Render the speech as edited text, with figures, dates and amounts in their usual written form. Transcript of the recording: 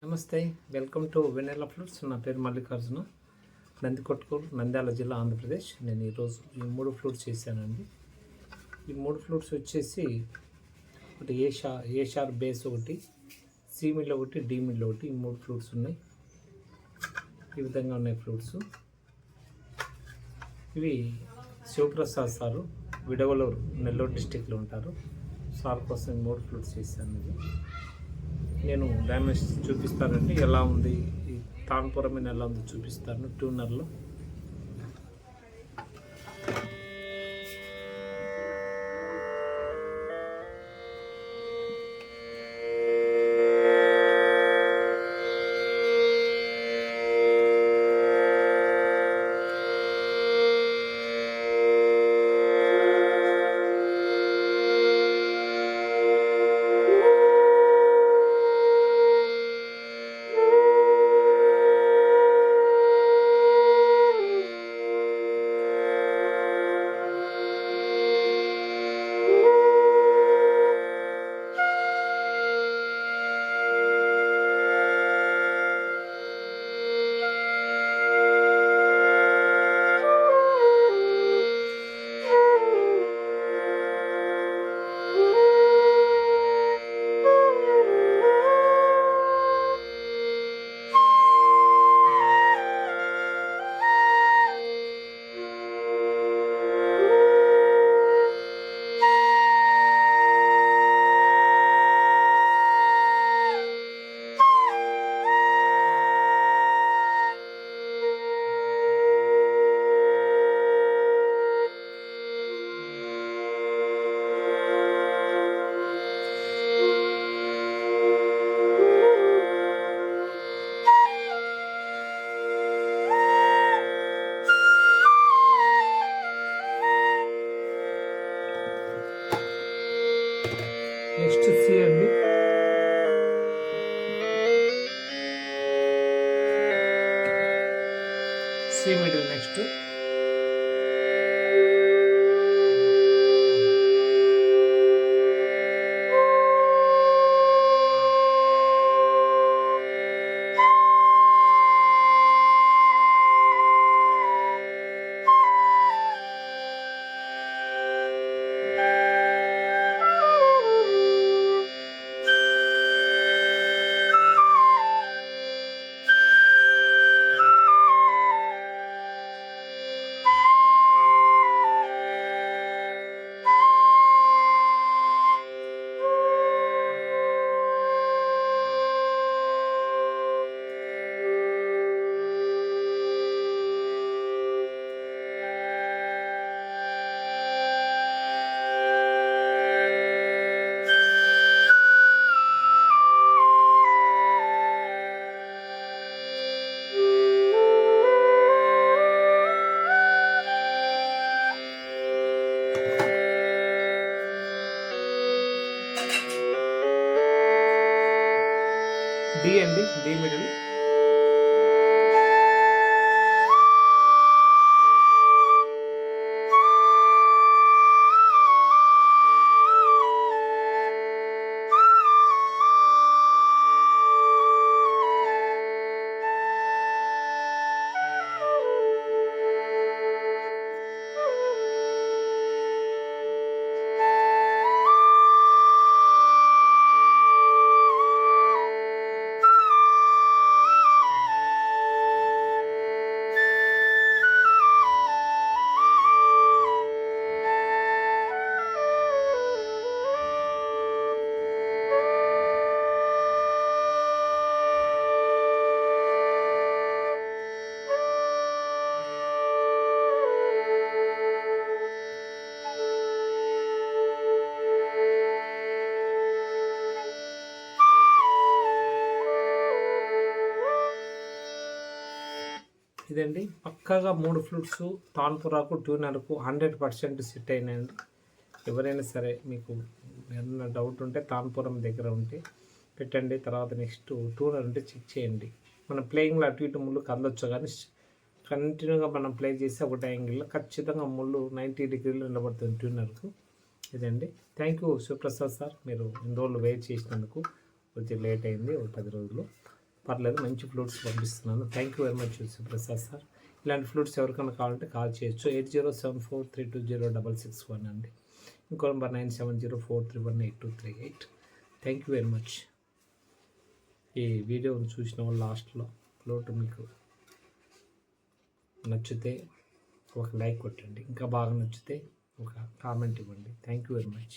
నమస్తే, welcome to Vennela flutes. నా పేరు మల్లికార్జున, నందికొట్కూరు, నంద్యాల జిల్లా, ఆంధ్రప్రదేశ్. నేను ఈరోజు ఈ 3 ఫ్లూట్స్ చేశానండి. ఈ 3 ఫ్లూట్స్ వచ్చేసి ఒకటి ఏ షార్ బేస్ ఒకటి, సి మిల్ ఒకటి, డి మిల్ ఒకటి. ఈ 3 ఫ్లూట్స్ ఉన్నాయి. ఈ విధంగా ఉన్నాయి ఫ్లూట్స్. ఇవి శివప్రసాద్ సారు విడవలూరు, నెల్లూరు డిస్టిక్లో ఉంటారు. సార్ కోసం 3 ఫ్లూట్స్ చేశాను. నేను డ్యామేజ్ చూపిస్తానండి, ఎలా ఉంది ఈ తాన్పురం ఎలా ఉందో చూపిస్తాను ట్యూనర్లో. నెక్స్ట్ సి అండి. C middle next. డి అండి, డి మిడిల్. ఇదండి పక్కాగా 3 ఫ్లూట్స్ తాన్పురాకు, ట్యూనర్కు 100% సెట్ అయినాయండి. ఎవరైనా సరే మీకు ఏమన్నా డౌట్ ఉంటే తాన్పురం దగ్గర ఉంటే పెట్టండి. తర్వాత నెక్స్ట్ ట్యూనర్ ఉంటే చెక్ చేయండి. మన ప్లేయింగ్లో అటు ఇటు ముళ్ళు కదలొచ్చు, కానీ కంటిన్యూగా మనం ప్లే చేస్తే ఒకటే యాంగిల్లో ఖచ్చితంగా ముళ్ళు 90 డిగ్రీలు నిలబడుతుంది ట్యూనర్కు. ఇదండి. థ్యాంక్ యూ శివప్రసాద్ సార్, మీరు ఇన్ని రోజులు వెయిట్ చేసినందుకు. కొంచెం లేట్ అయింది, ఒక 10 రోజులు. పర్లేదు, మంచి ఫ్లూట్స్ పంపిస్తున్నాను. Thank you very much Prasad sir. ఇలాంటి ఫ్లూట్స్ ఎవరికైనా కావాలంటే కాల్ చేయొచ్చు. 8074320661 అండి. ఇంకో number 9704318238. Thank you very much. ఈ వీడియోని చూసిన వాళ్ళు లాస్ట్లో ఫ్లూట్ మీకు నచ్చితే ఒక లైక్ కొట్టండి, ఇంకా బాగా నచ్చితే ఒక కామెంట్ ఇవ్వండి. Thank you very much.